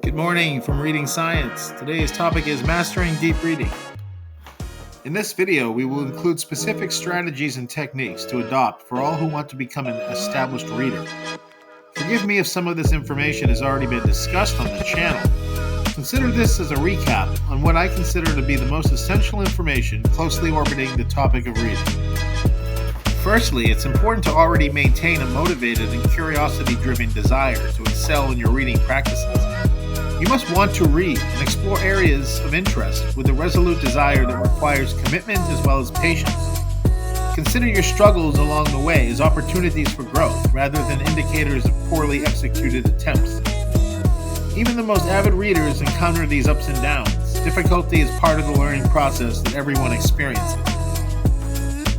Good morning from Reading Science. Today's topic is mastering deep reading. In this video, we will include specific strategies and techniques to adopt for all who want to become an established reader. Forgive me if some of this information has already been discussed on the channel. Consider this as a recap on what I consider to be the most essential information closely orbiting the topic of reading. Firstly, it's important to already maintain a motivated and curiosity-driven desire to excel in your reading practices. You must want to read and explore areas of interest with a resolute desire that requires commitment as well as patience. Consider your struggles along the way as opportunities for growth rather than indicators of poorly executed attempts. Even the most avid readers encounter these ups and downs. Difficulty is part of the learning process that everyone experiences.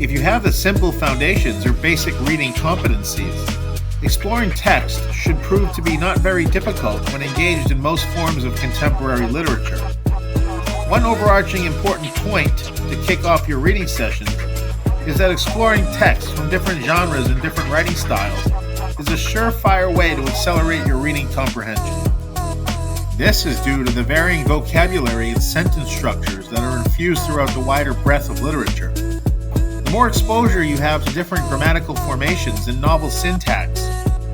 If you have the simple foundations or basic reading competencies, exploring text should prove to be not very difficult when engaged in most forms of contemporary literature. One overarching important point to kick off your reading session is that exploring text from different genres and different writing styles is a surefire way to accelerate your reading comprehension. This is due to the varying vocabulary and sentence structures that are infused throughout the wider breadth of literature. The more exposure you have to different grammatical formations and novel syntax,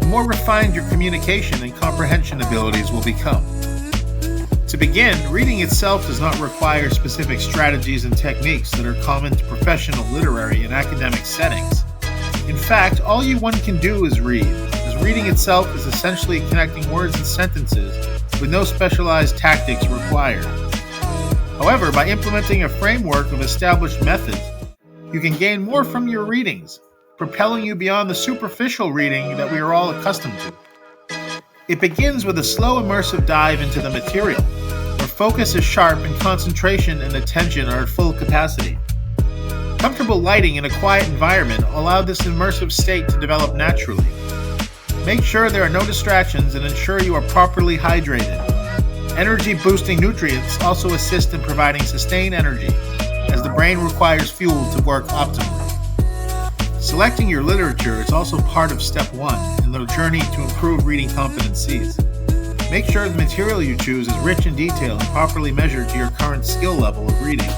the more refined your communication and comprehension abilities will become. To begin, reading itself does not require specific strategies and techniques that are common to professional literary and academic settings. In fact, all one can do is read, as reading itself is essentially connecting words and sentences with no specialized tactics required. However, by implementing a framework of established methods, you can gain more from your readings, propelling you beyond the superficial reading that we are all accustomed to. It begins with a slow immersive dive into the material, where focus is sharp and concentration and attention are at full capacity. Comfortable lighting in a quiet environment allow this immersive state to develop naturally. Make sure there are no distractions and ensure you are properly hydrated. Energy-boosting nutrients also assist in providing sustained energy, as the brain requires fuel to work optimally. Selecting your literature is also part of step one in the journey to improve reading competencies. Make sure the material you choose is rich in detail and properly measured to your current skill level of reading.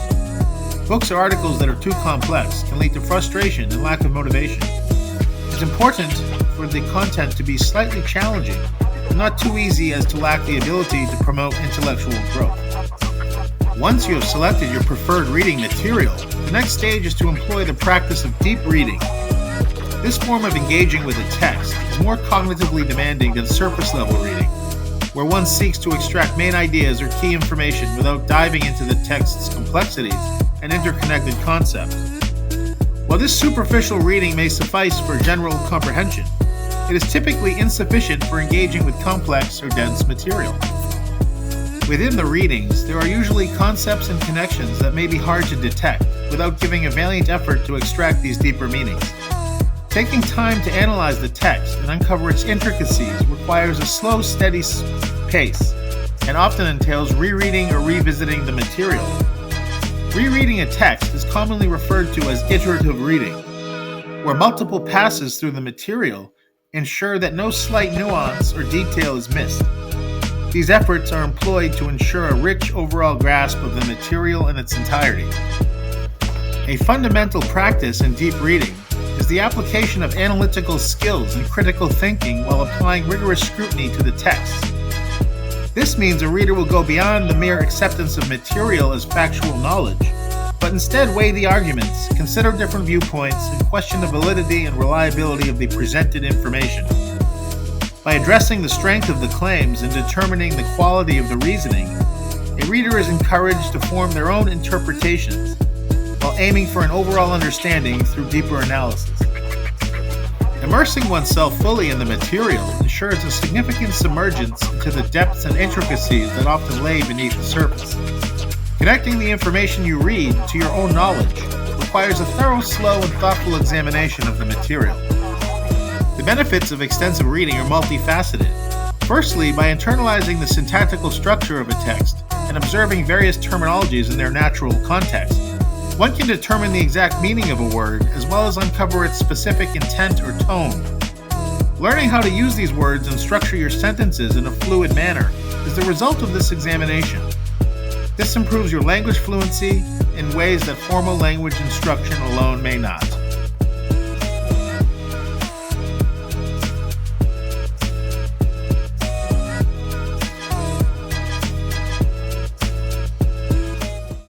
Books or articles that are too complex can lead to frustration and lack of motivation. It's important for the content to be slightly challenging, but not too easy as to lack the ability to promote intellectual growth. Once you have selected your preferred reading material, the next stage is to employ the practice of deep reading. This form of engaging with a text is more cognitively demanding than surface-level reading, where one seeks to extract main ideas or key information without diving into the text's complexities and interconnected concepts. While this superficial reading may suffice for general comprehension, it is typically insufficient for engaging with complex or dense material. Within the readings, there are usually concepts and connections that may be hard to detect without giving a valiant effort to extract these deeper meanings. Taking time to analyze the text and uncover its intricacies requires a slow, steady pace and often entails rereading or revisiting the material. Rereading a text is commonly referred to as iterative reading, where multiple passes through the material ensure that no slight nuance or detail is missed. These efforts are employed to ensure a rich overall grasp of the material in its entirety. A fundamental practice in deep reading is the application of analytical skills and critical thinking while applying rigorous scrutiny to the text. This means a reader will go beyond the mere acceptance of material as factual knowledge, but instead weigh the arguments, consider different viewpoints, and question the validity and reliability of the presented information. By addressing the strength of the claims and determining the quality of the reasoning, a reader is encouraged to form their own interpretations, while aiming for an overall understanding through deeper analysis. Immersing oneself fully in the material ensures a significant submergence into the depths and intricacies that often lay beneath the surface. Connecting the information you read to your own knowledge requires a thorough, slow, and thoughtful examination of the material. The benefits of extensive reading are multifaceted. Firstly, by internalizing the syntactical structure of a text and observing various terminologies in their natural context, one can determine the exact meaning of a word as well as uncover its specific intent or tone. Learning how to use these words and structure your sentences in a fluid manner is the result of this examination. This improves your language fluency in ways that formal language instruction alone may not.